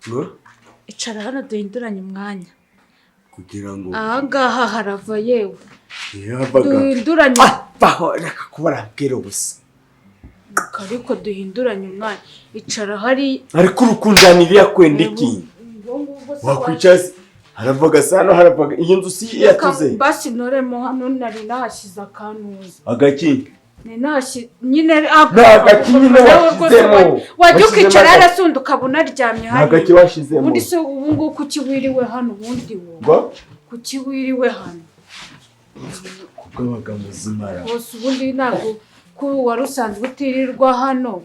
ngo icara hano duhinduranye umwanya kugira ngo ahangaha harava yewe yabaga duhinduranye baho reka kubara bwira ubusa ariko duhinduranye umwanya icara hari ariko urukundanira kwenda iki wakwicaza haravuga sana haravuga iyi nzu si yatuze basi noremo hano nari nahashize akanuza agaki Ninashi nyine agaki nyine washizemo wajya ukicara arasunda ukabona aryamye hano agaki washizemo ubundi se ubu ngo kukiwiriwe hano ubundi ngo kukiwiriwe hano kubaga muzimara bose ubundi ntabwo ko warusanzwe utirirwa hano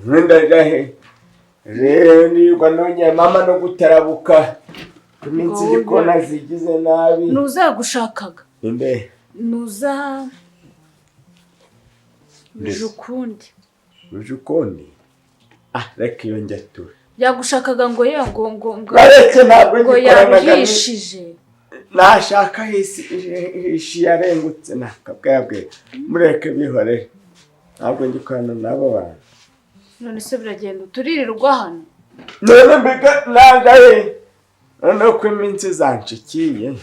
mwenda gahe rero nirwa nonye mama no gutarabuka iminsi ikona zigize nabi nuzagushakaga inde nuza Rujukundi reka iyo njyatura yagushakaga ngo ngo bareke ntabwo yabwishije nashaka ishi yarengutse nakabwabwe mureke bihore ntabwo ngikorana nabo bantu none se biragenda turirirwa hano none mbega nangaye none ko iminsi zanshikiye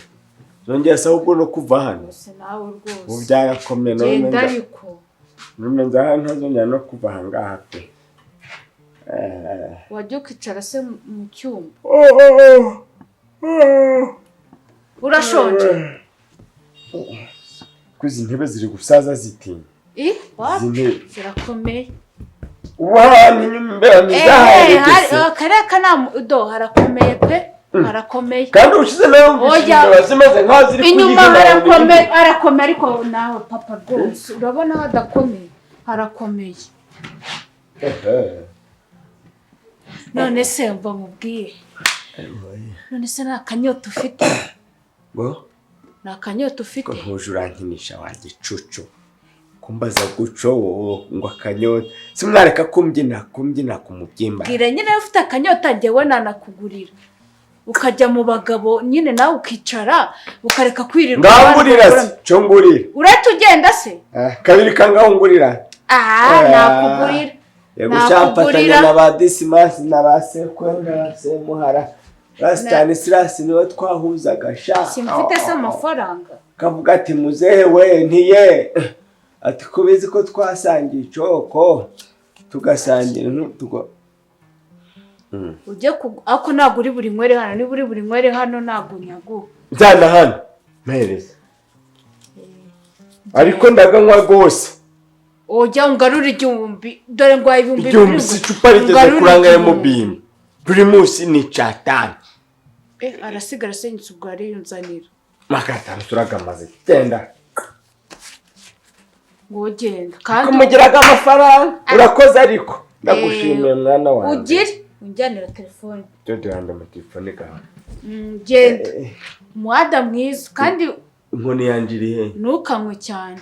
zongeye se ahubwo no kuva hano nawe rwose ubu byarakomeye none ariko nza hano ntazongera no kuva ahangaha pe wajya ukicara se mu cyumba urashonje kuzi intebe ziri gusaza zitinya zirakomeye wani nyumba mizahaye kareka do harakomeye pe harakomeye kandi ushize nayo bazimeze nka ziri inyuma harakomeye ariko nawe papa rwose urabona hadakomeye harakomeye none se mba mubwiye none se nta kanyota ufite ngo nta kanyota ufite ntuje urankinisha wa gicucu kumbaza guco ngo akanyota simwareka kumbyina ku mubyimba bwira nyine ufite akanyota njyewe nanakugurira ukajya mu bagabo nyine nawe ukicara ukareka kwirirwa ngangurira cyo ngurira uretse ugenda se kabiri kangahungurira nakugurira yego cyamfatanya na ba Dismas na ba Sekwenda Semuhara Rastani Silas niwe twahuzaga sha simfite se amafaranga kavuga ati muzehe we ntiye ati kubizi ko twasangiye icoko tugasangira ntutugo ujye ako ntabwo uri buri nywere hano niba uri buri nywere hano ntabwo nyaguha nzana hano mpereza ariko ndaganywa rwose ujya ungarura igihumbi dore ngo igihumbi si icupa rigeze kurangaye mu bimbi Primus ni catani arasigara senyutse ubwo ariyunzanira makatanu turagamaze genda ngo genda kandi kumugiraga amafaranga urakoze ariko ndagushimiye mwana wawe ugire unjyanira telefone Dode yanda amatelefone gawe genda muada mwiza kandi inkoni yanjiri he ntukanywe cyane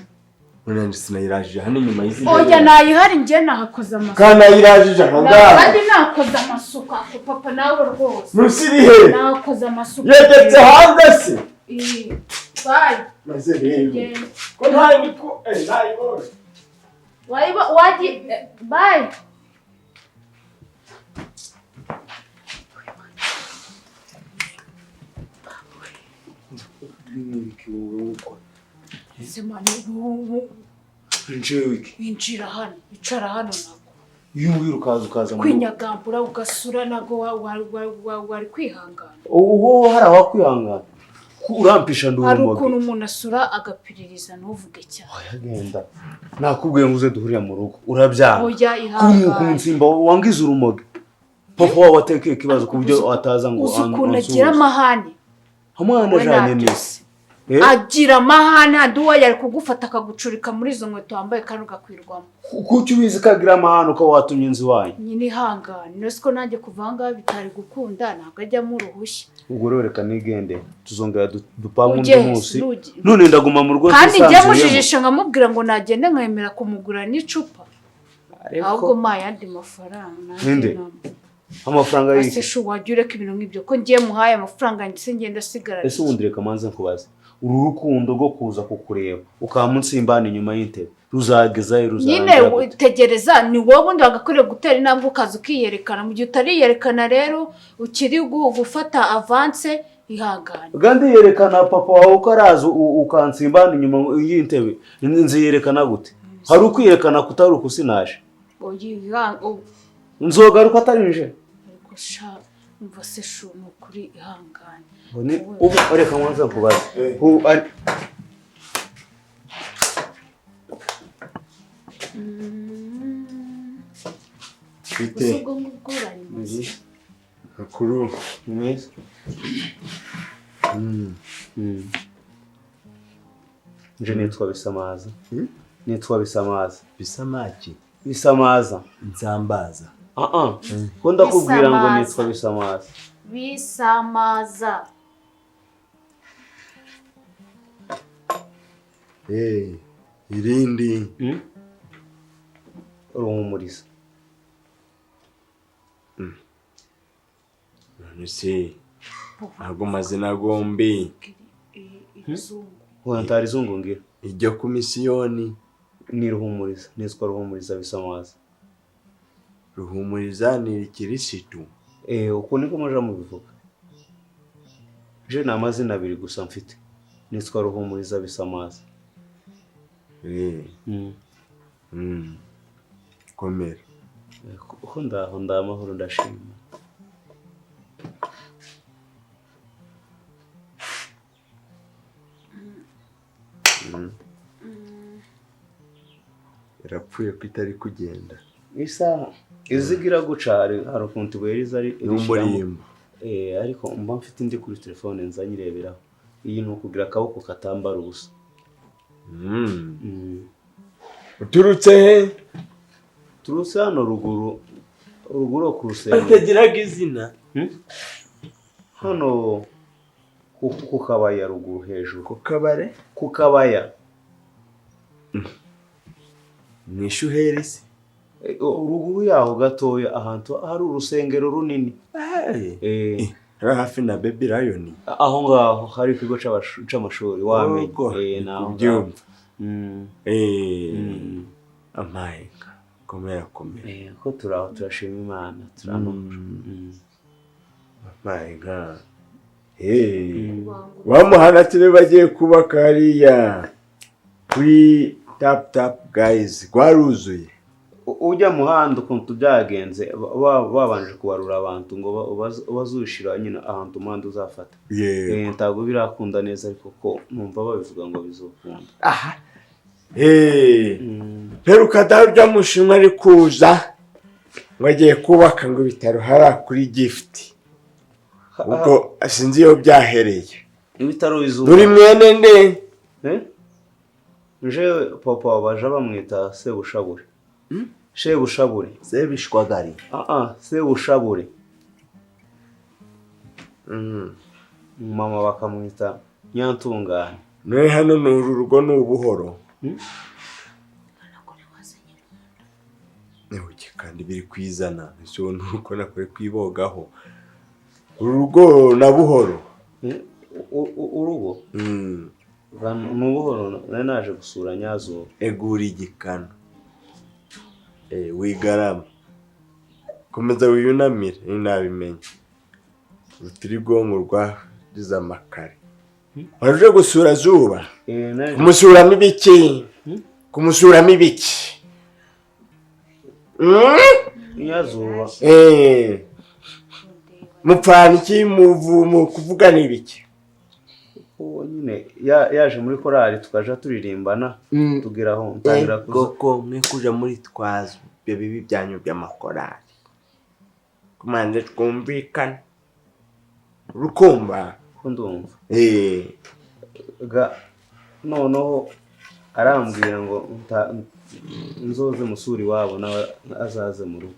unanje sinayiraje hano nyuma y'izi oya nayihari ngiye nahakoza amasuka kana yiraje hanga kandi nakoza amasuka ko papa nawe rwose nusiri he nakoza amasuka yegetse hanze se bye maze rero ko ntaye niko nayi bose waji bye Winjira hano icara hano nako yumwira ukaza kwinyagambura ugasura nago wari kwihangana uwo hari abakwihangana urampisha ndi hari ukuntu umuntu asura agapiririza ntuvuge cyane yagenda nakubwiye ngo uze duhurira mu rugo urabyanga oya ihangana kunsimba wangiza urumoge papa wawe atekeye ikibazo ku buryo ataza ngo ukuntu agira amahane amahane ajanye n'isi agira amahane aduwa yari kugufata akagucurika muri izo nkweto wambaye kandi ugakwirwamo kuki ubizi kagira amahane uko watumye inzu wanyu nyine ihangane nose ko nanjye kuvanga bitari gukunda ntabwo ajyamo uruhushya ubwo rero reka nigende tuzongera dupanga undi munsi none ndaguma mu rugo kandi njye mujijisha nkamubwira ngo nagende nkemera kumugura n'icupa ahubwo mayandi mafaranga ninde amafaranga y'iki ase sho wajya ureka ibintu nk'ibyo ko ngiye muhaye amafaranga ndetse ngenda sigara ese ubundi reka manze nkubaze urukundo rwo kuza kukureba ukamunsimbana inyuma y'intebe ruzagezayo nyine utegereza ni wowe ubundi wagakwiriye gutera intambwe ukaza ukiyerekana mu gihe utariyerekana rero ukiri gufata avance ihangane kandi yerekana papa wawe uko araza ukansimbana inyuma y'intebe nziyerekana gute hari ukwiyerekana kutari ukusinaje nzogaruka atarinje ariko sha umva se shu nukuri ihangane ubu reka mwanza kubaza bite akuru neza nje nitwa Bisamaza nitwa Bisamaza Bisamaza nzambaza ko ndakubwira ngo nitwa Bisamaza Bisamaza irindi Ruhumuriza none ntabwo mazina gombi ntari zungu ngira ijya ku misiyoni ni Ruhumuriza nitwa Ruhumuriza Bisamaza Ruhumuriza ni kirisitu uko niko muja mubivuga je na amazina abiri gusa mfite nitwa Ruhumuriza Bisamaza komera ko ndamahoro ndashima yarapfuye ko itari kugenda isaha izigira gucari hari ukuntu bweriza ari n'umurimbo ariko mba mfite indi kuri telefone nzanyireberaho iyi nukugira akaboko katambara ubusa uturutse he turutse hano ruguru ku rusenge atagiraga izina hano ku kabaya ruguru hejuru ku kabaya mwishuheri se ruguru yaho gatoya ahantu hari urusengero runini hari hafi na Baby Lion aho ngaho hari ikigo c'amashuri wamenye naho byumva amahanga komera ko turaho turashima Imana turanumva amahanga bamuhana tube bagiye kubaka hariya kuri tap guys gwaruzuye ujya muhanda ukuntu byagenze babanje kubarura abantu ngo bazushira nyine ahantu umuhanda uzafata ntabwo birakunda neza ariko ko numva babivuga ngo bizokunda peruka darya mushinwa ari kuza ngo agiye kubaka ngo ibitaro hara kuri gift ubwo sinzi iyo byahereye ibitaro bizuba duri mwene nde nje papa baje bamwita Sebushabure Sebushabure Sebishwagari Sebushabure mama bakamwita Nyantungane none hano n'uru rugo n'ubuhoro Nebuke kandi biri kwizana cyo nuko nakore kwibogaho urugo na buhoro urugo nubuhoro naje gusura Nyazo egura igikano wigarama komeza wiyunamire nabimenye rutirigongo rwa rizamakare waje gusura Zuba kumusuramo ibiki kumusuramo ibiki Nyazuba mupfana iki muvumo kuvugana ibiki nyine yaje muri korali tukaja turirimbana tugeraho ntangira koko mwe kuja muri twazo bibi byanyu by'amakorali kumande twumvikana rukumba ndumva ga noneho arambwira ngo nzoze musuri wabo nawe azaze mu rugo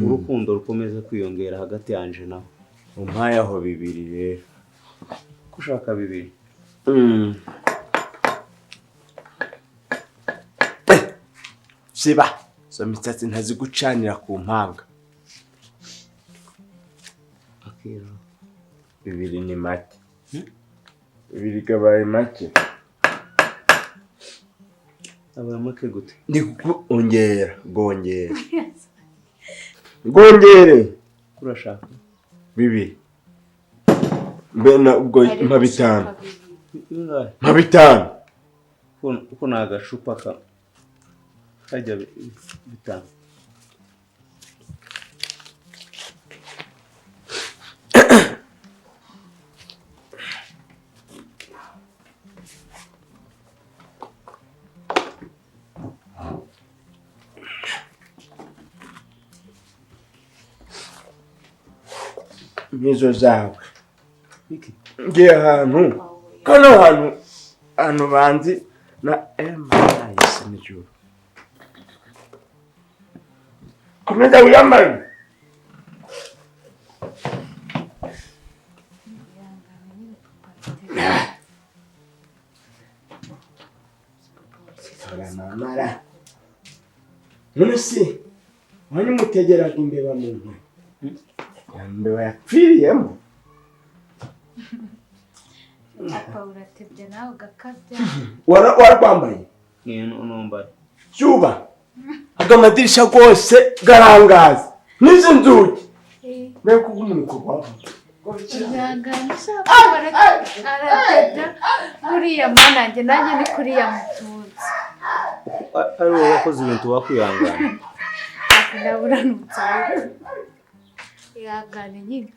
urukundo rukomeze kwiyongera hagati yanje nawe umpaye aho bibiri rero kushaka bibiri siba so mitsatsi ntazi gucanira ku mpanga bibiri ni make birigabaye make. Abaye make gute? Ndi ongera, gongera. Gongere. Kurashaka? Bibi. Mbena ubwo mpa bitanu. Ingahe? Mpa bitanu. Uko nagashupa ka kajya bitanu. Nizo zawe. Ngiye ahantu. Kano hantu banzi na yese n'ijuru. Komeza wiyambare. Mara. None si wani mutegeraga imbeba mu ntu. Imbeba yapfiriyemo. Apa uratebye nawe ugakabya. Warwambaye? Numbaye. Cyuba. Agamadirisha gose garangaza. Nizi nzuki. Mbeko umuntu kwa. Yanganisha aratebya kuriya manange nanjye ni kuriya mutunzi. Ari wowe wakoze ibintu wakwihangana. Ndaburanutse. Yagane nyine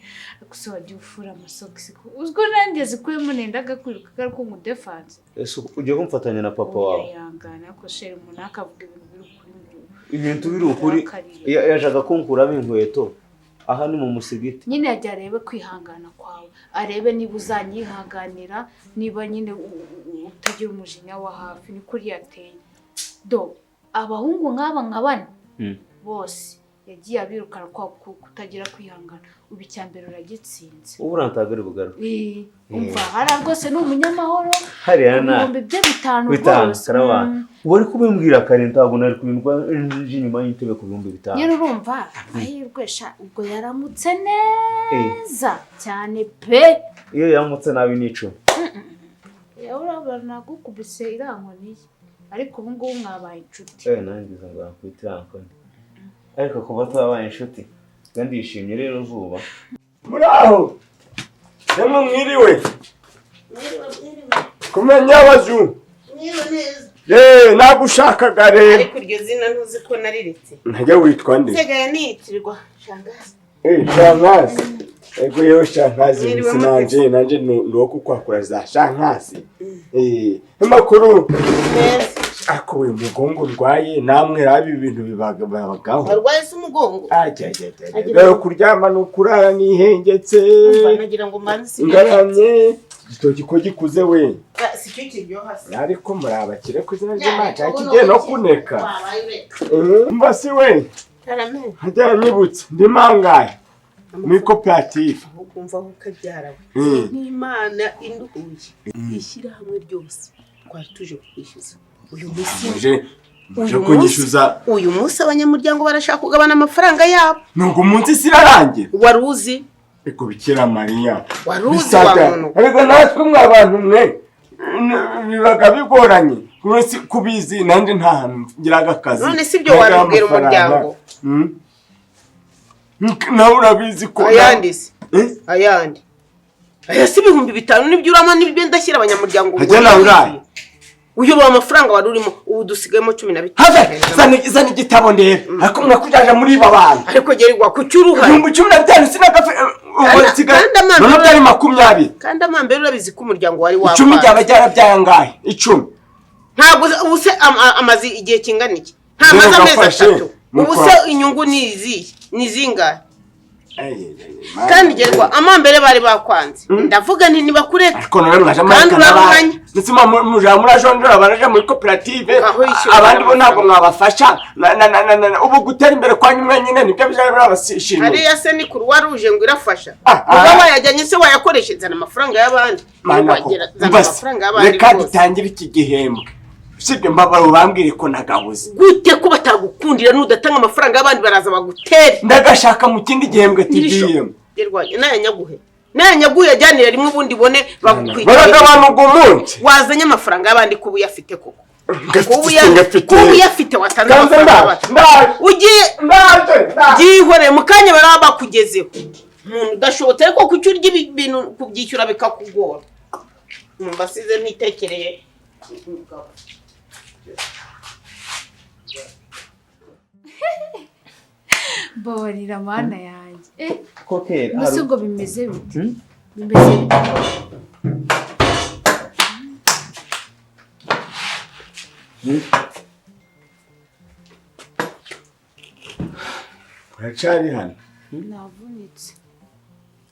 gusoje ufura amasogisi ko uzgo nanjye zikuyemo nendaga kwiruka garuko mu defense. Ese uje kumfatanya na papa wawe? Yangana ko sheri umuntu akavuga ibintu biri kuri ibintu biri ukuri yajaga kunkuramo inkweto. Aha ni mu musigiti. Nyine yajya arebe kwihangana kwawe. Arebe niba uzanyihanganira niba nyine utagira umujinya wa hafi ni kuri yateye. Do abahungu nk'aba nkabane bose yagiye abirukana kwa kutagira kwihangana ubicyambere uragitsinze. Uburantagari bugaro. Umva hara rwose ni umunyamahoro. Hariya na. Ibihumbi bye bitanu rwose. Wari kubimbwira kare ntabwo nari kubindwa inyuma y'intebe ku bihumbi bitanu. Nyine urumva ayirwesha ubwo yaramutse neza cyane pe. Iyo yamutse nabi nico. Urabona gukubise irankoni ariko ubu ngubu mwabaye inshuti. Nangiza ngo akwitirankoni. Ariko kuba twabaye inshuti kandi yishimye rero vuba. Muraho. Yemwe mwiriwe. Kumenya abazu. Nagushakaga rero. Ariko iryo zina ntuzi ko nariritse. Ntajya witwa nde? Segaya nitirirwa shangazi. Shangazi. Ego yo shangazi sinanje ndo kukwakura za shangazi. Amakuru. Ako uyu mugongo ndwaye namwe rabi ibintu bibagaho. Arwaye se umugongo? Rero kuryama no kurara nihengetse. Nagira ngo manzi ngaramye gitoki ko gikuze we. Si cyo kiryoha se. Ariko murabakire kuzina ry'Imana kigiye no kuneka. Mbasi we. Tarame. Hajya nyibutse ndi mangaye. Muri koperative. Ukumva ko kabyara we. N'Imana induhuye. Ishyira hamwe ryose. Twari tuje kwishyuza. Uyu munsi abanyamuryango barashaka kugabana amafaranga yabo. Nubwo umunsi sirarangira. Waruzi? Eko Bikira Mariya. Waruzi wamuntu. Ariko natwe mwabantu mwe bibaga bigoranye. Kubizi nanje nta hantu ngiraga akazi. None sibyo warubwira umuryango. Nawe urabizi ko ayandise. Ayandi. Aya si ibihumbi bitanu nibyo urama nibyo ndashyira abanyamuryango. Hajya nangaye. Uyoba amafaranga warurimo ubu dusigayemo 15. Have zana igitabo ndera. Ariko mwakujaje muri babana. Ariko gerirwa ku cyuruha. 15 sinagafe usigaye. None byari 20. Kandi amambere urabizi ko umuryango wari wawe. 10 byabajyara byangaye. 10. Ntabwo ubuse amazi igihe kingana iki. Nta mazi amezi 3. Ubuse inyungu ni zingahe. Kandi gerwa amambere bari bakwanze. Ndavuga nti niba kureka. Ariko none mwaje amahanga. Nitsima murajonjora baraje muri koperative. Abandi bo ntabwo mwabafasha. Ubu gutera imbere kwa nyumwe nyine nibyo byari birabashimye. Hariya se ni kuri waruje ngo irafasha. Uba wayajyanye se wayakoresheje amafaranga y'abandi. Amafaranga y'abandi. Reka dutangire iki gihembwe. Sibyo mbabaro bambwire ko nagabuze. Gute ko batagukundira nudatanga amafaranga y'abandi baraza bagutere. Ndagashaka mu kindi gihembwe tugiyemo. Yerwanye naye nyaguhe. nanyaguye ajyanira rimwe ubundi bone bagukwiye baragabanuka umunsi wazanye amafaranga y'abandi kubu yafite koko kubu yafite watanze amafaranga ugiye byihoreye mu kanya baraba bakugezeho umuntu udashobotse ariko kucyo urya ibintu kubyishyura bikakugora mbasize nitekereye Babarira mana yanjye kokera mbese ngo bimeze bite bimeze bite uracari hano navunitse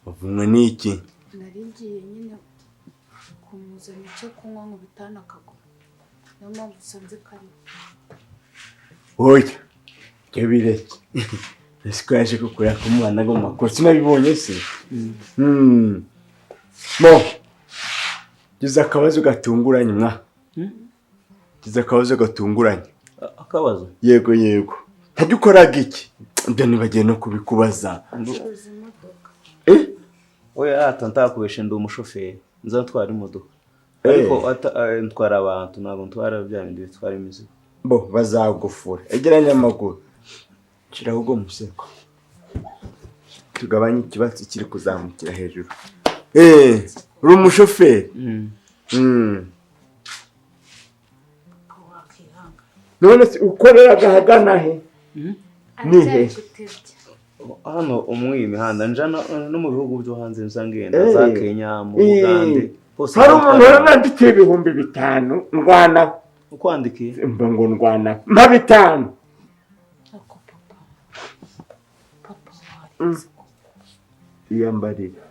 uvunwe n'iki nari ngiye nyine kumuzana icyo kunywa ngo bitana akaguru niyo mpamvu usanze kari oya ibyo bireke ese ko yaje kukureba ku mwana ngo makosa sinabibonye se mo gize akabazo gatunguranye mwa gize akabazo gatunguranye akabazo yego ntabyo ukoraga iki ibyo nibagiye no kubikubaza oya ntakubeshe ndi umushoferi nzatwara imodoka ariko ntwara abantu ntabwo ntwara bya bindi bitwara imizigo bo bazagufura egeranya amaguru shiraho ubwo museko tugabanye ikibatsi kiri kuzamukira hejuru uri umushoferi none ukorera gahagana he nihe hano umwe imihanda njana no mu bihugu byo hanze nzangenda za Kenya mu Uganda hari umuntu yaranditse 5,000 ndwana ukwandikiye mba ngo ndwana mpa 5 iyambarira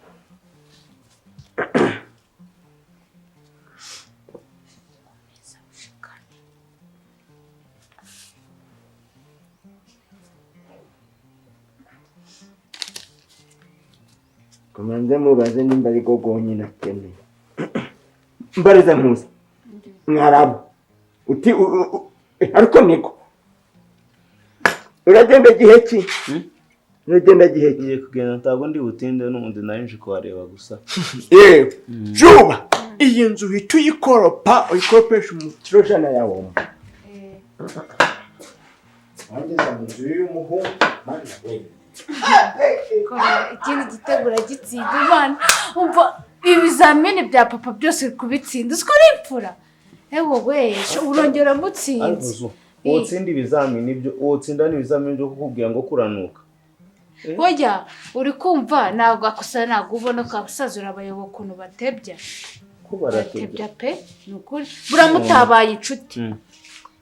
komanze mubaze nimba ari go gonyine akeneye mbariza nkuze mwarabu uti ariko niko uragenda gihe ki uragenda gihe ki ngiye kugenda ntabwo ndi butinde n'undi narinje kubareba gusa juba iyi nzu uhita uyikoropesha umutirojana yawe wangeza mu nzu y'umuhungu mana we ikindi gitegura gitsinda imana umva ibizamini bya papa byose kubitsinda uziko ari imfura wowe urongera mutsinze utsinda ibizamini ibyo utsinda n'ibizamini byo kukubwira ngo kuranuka oya uri kumva ntabwo akosa ntabwo ubona ko abasaza urabayoboka ukuntu batebya batebya pe ni ukuri buramutabaye inshuti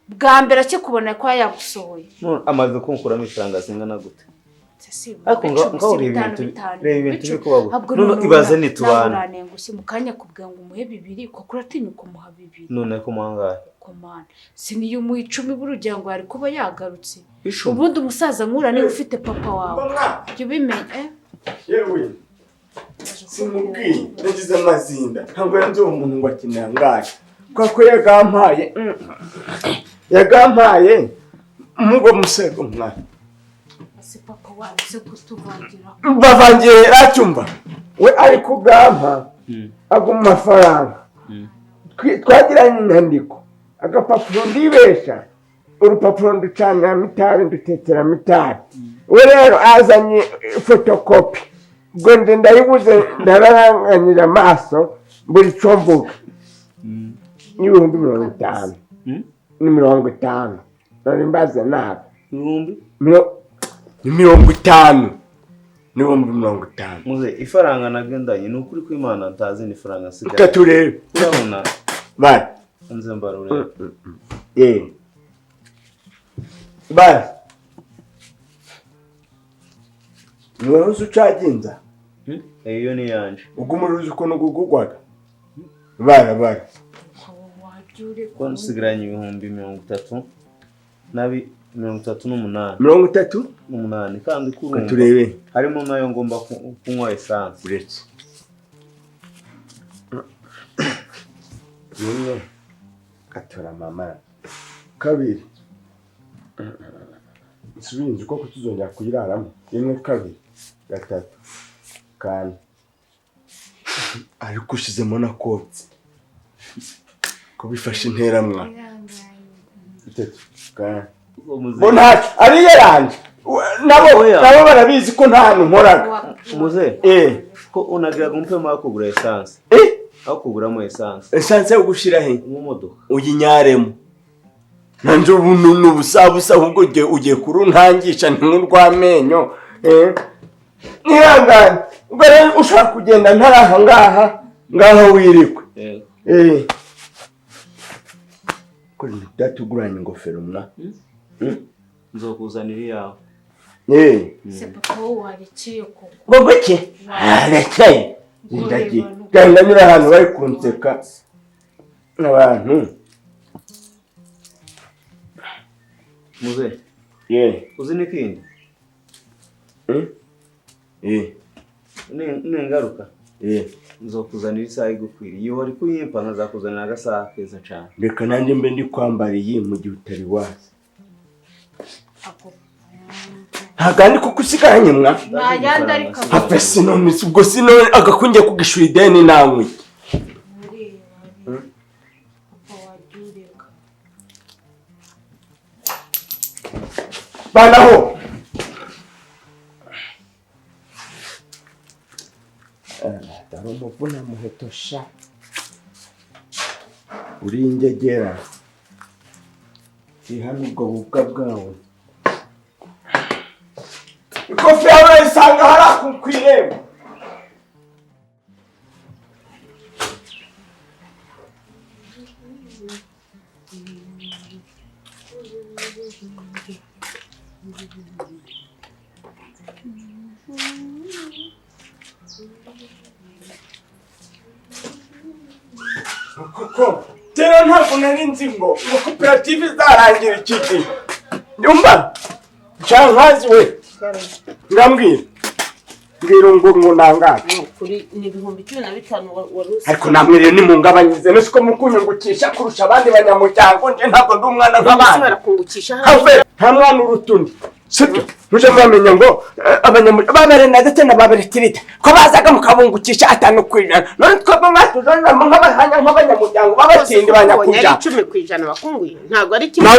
bwa mbere akikubona ko yagusohoye amaze kunkuramo ifaranga zingana gute ariko ngaho reba ibintu bikubaho none ibaze nitubana mu kanya kubwira ngo umuhe 2 kuko uratinyuka umuha 2 none ko muhangaye komana siniyo mu 10 burugira ngo ari kuba yagarutse ubundi umusaza nkura niwe ufite papa wawe byo bimenye yewe simubwiye nagize amazinda ntabwo yanze umuntu ngo akinangaye kwako yagampaye mugo musego mwana papa wawe kutuvangira bavangiye racyumva we ari kugampa aguma amafaranga twagiranye inyandiko agapapuro ndibesha urupapuro nducanya mitari ndutetera mitari we rero azanye fotokopi ubwo ndayibuze ndararanganyira amaso buri cyo mvuga n'ibihumbi 50 ni 50 nari mbaze nabi ni 50 n'ibihumbi 50 muze ifaranga nagendanye ni ukuri ko Imana ntazi ni faranga sigaye katurebe urabona bari nze mbarure bari niwe ucaginza iyo ni yanje ubwo umuruzi uko nugugwaga bara ko nsigaranye ibihumbi 30 nabi 38 38 kandi kurumva turebe harimo nayo ngomba kunywa essence uretse yumwe katora mama kabiri isubinze uko tuzongera kuyiraramo 1 2 3 4 ariko ushizemo na kotse ko bifashe interamwa bona ari yaranje nabo barabizi ko nta hantu nkoraga muze ko unagira gumpe makugura essence aho kuguramo essence yo gushira he mu modoka uyinyaremo nanje ubuntu busabusa ahubwo ugiye kuruntangisha ntimurwamenyo nihangane ubwo rero ushaka kugenda ntaraha ngaha wirikwe kuri ndatuguranye ingofero mwa nzokuzanira yawe se papa warikiye koko gogo ki areke ndagi genda nyura hano bari kunseka n'abantu muze uzi n'ikindi ningaruka nzokuzanira isaha igukwiriye iyo wari kuyimpa nkazakuzanira agasaha keza cyane reka nanjye mbe ndi kwambara iyi mu gihe utari wazi hagandi kuko usigaranye mwa nayandi ariko hape sinone ubwo sinone agakungiye kugishura ideni namwe banaho daro muvuna muheto sha uri ingegera ihano ubwo bubwa bwawe ikofi yawe isanga harakukwireba kuko tero ntabwo nari nzi ngo koperative izarangira iki gihe nyumva cankazi we ngambwira ngo nangaje kuri ni 15,000 warusi ariko namwe rero ni mungabanyize no siko mukunyungukisha kurusha abandi banyamuryango nje ntabwo ndi umwana nk'abandi barakungukisha nta mwana urutundi sibyo muje mwamenya ngo abanyamuryango ndetse n'ababeretirite ko bazaga mukabungukisha atanu kwijana none twebwe mwatuzana nk'abanyamuryango babatindi banyakuja 10% bakunguye ntabwo ari kimwe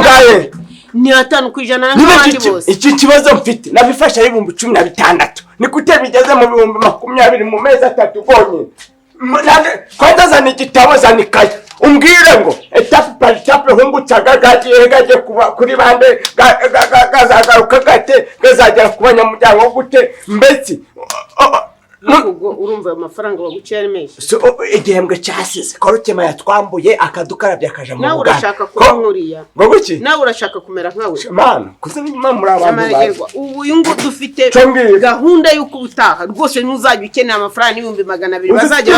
ni 5% n'abandi bose iki kibazo mfite nabifasha ari 16 ni kute bigeze mu 20 mu mezi 3 gonyine kwanza zana igitabo zanikaye umbwire ngo etape par etape hungutsaga gagiye kuba kuri bande gazagaruka gate gazagera kubanyamuryango gute mbetse ubwo urumva amafaranga baguciye ari menshi so igihembwe cyasize korukema yatwambuye akadukarabye akaja mu nawe urashaka kuba nkuriya ngo iki nawe urashaka kumera nkawe mana kuze nyuma muri abantu ubu yungu dufite gahunda yuko ubutaha rwose ntuzajya ukenera amafaranga 200,000 bazajya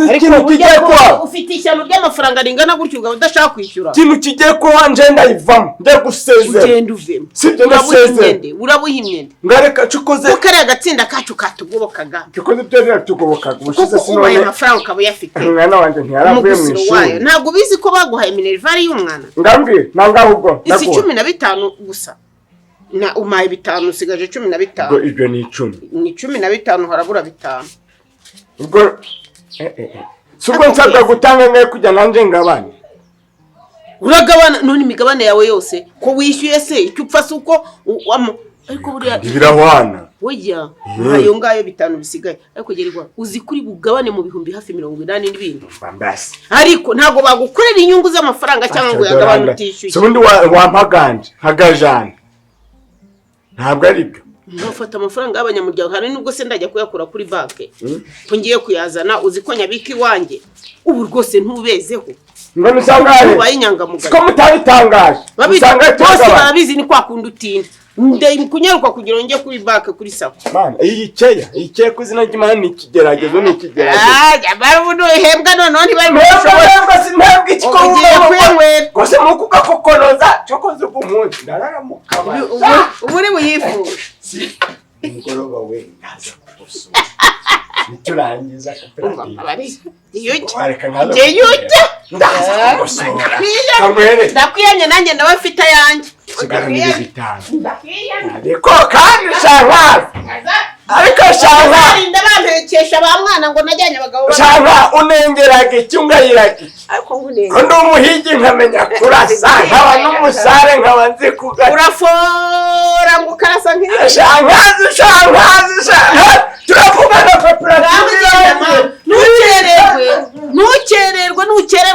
ariko kigiye ko ufite ishyano ry'amafaranga ringana gutyo ugaba udashaka kwishyura kintu kigiye ko wanje ndayivamo nde gusezera ugenda uvemo sibyo ndasezera urabuhimyende ngareka cukoze ukare agatsinda kacu katugobokaga kuko byo tugobokaga ubushize sinone amafaranga ukaba uyafite umwana wanjye ntiyaravuye mu ishuri ntabwo bizi ko baguhaye minerval y'umwana ngambwe nanga ubwo isi 15 gusa na umaye 5 usigaje 15 ubwo ibyo ni 10 ni 15 harabura 5 ubwo suko nsabwa gutanga ngaye kujya nanje ngabane uragabana none imigabane yawe yose ko wishyuye se icyo upfa suko ariko buriya birahwana oya ayo ngayo 5 bisigaye ariko gerwa uzi kuri bugabane mu bihumbi hafi 80 n'ibindi bambasi ariko ntago bagukorera inyungu z'amafaranga cyangwa ngo yagabane utishyuye so undi wampaganje hagajana ntabwo ari byo ntafata amafaranga y'abanyamuryango hari nubwo se ndajya kuyakura kuri banke ngiye kuyazana uzi ko nyabiki wanjye ubu rwose ntubezeho ngone sangaye bayinyangamugaye ko mutabitangaje usanga bose barabizi ni kwa kundi utinda kunyaruka kugira ngo njye kuri banke kuri sako mana iyiceye ku izina ry'Imana ni ikigeragezo yabaruno ihembwa none ntibari mu shobora sintabwe ikiko ugiye kwemwera kose mukuka kokonoza cyokoze umunsi ndararamuka ubu uri buyifuza ngoroba we naza gusura niturangiza ndakwiyanye nanjye ndawe mfite ayanjye ariko kandi shaka ariko shanga barinda bampekesha ba mwana ngo najyanye abagabo shanga unengeraga icyungayiraga ariko ngunenge ko ndi umuhigi nkamenya kurasa nkaba n'umusare nkaba nzi kugana urafora ngo ukarasa nk'iyo shanga turavugana koperative ntukererwe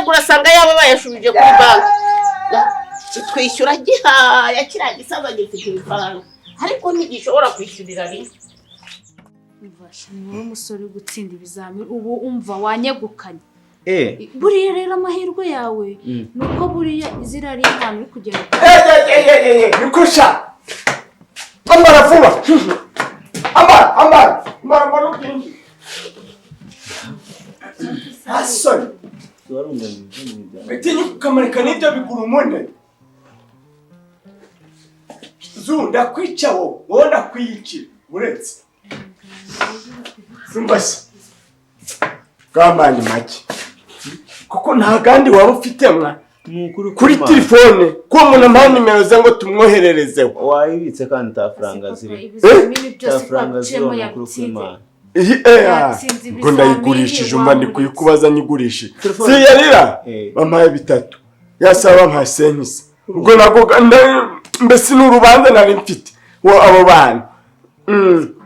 urasanga yaba bayashubije kuri banki twishyura gihaya kiriya gisaba gifite ibifaranga ariko ntigishobora kwishyurira rimwe ni wowe musore uri gutsinda ibizamini ubu umva wanyegukanye buriya rero amahirwe yawe ni uko buriya izira ari impano uri kugenda nikusha amara vuba amara n'ubwinshi asoni bitinya kukamarika n'ibyo bigura umune ndakwica wowe ndakwiyicira uretse Simbasi Kamani make kuko nta kandi waba ufite mwa kuri telefone ko umuntu ampa nimero ze ngo tumwohererezeho wayibitse kandi tafaranga ziri tafaranga ziri mu kwimana ngo ndayigurishije umva ndi kuyikubaza nyigurishije si yarira bampaye bitatu yasaba bampaye senkisi ubwo nako mbese n'urubanza nari mfite abo bana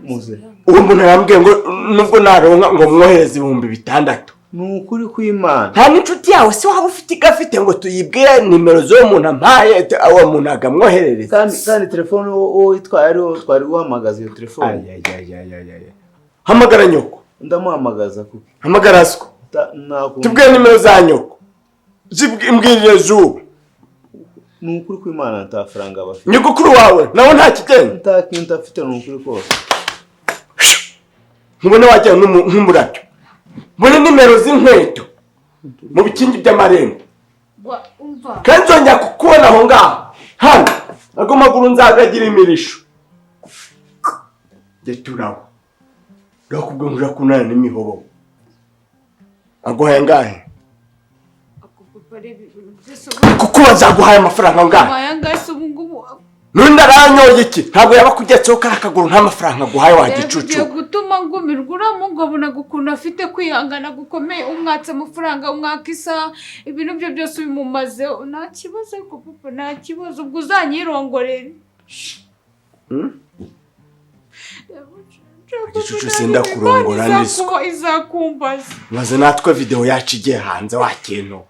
muze uwo muntu arambwiye ngo nubwo naronka ngo mwohereze 6,000 nukuri kw'Imana nta n'inshuti yawe se waba ufite igafite ngo tuyibwire nimero zo muntu ampaye awo muntu agamwoherereza kandi telefone wowe twari guhamagaza iyo telefone hamagara nyoko ndamuhamagaza kuko hamagara siko tubwire nimero za nyoko zimbwirire zuba nukuri kw'Imana ntafaranga bafite nyogokuru wawe nawe nta kigenda ntakintu afite nukuri kose mubone wajya nk'umurabyo mubone nimero z'inkweto mu bikingi by'amarembo kandi nzongera kukubona aho ngaho hano ago maguru nzagagira imirisho deturaho ndakubwo nkuja kunana n'imihobo aguhaye ngahe kuko bazaguhaye amafaranga ngahe Nunda ranyoye iki ntabwo yaba kugetseho karakaguru nta mafaranga guhaye wagicucu gutuma ngumirwa uramugabona gukuna afite kwihangana gukomeye umwatse amafaranga umwaka isa ibintu byo byose bimumaze nta kibazo ariko papa nta kibazo ubwo uzanyirongorere igicucu senda kurongora ndiswa izakumbaza maze natwe video yacu igiye hanze wakintu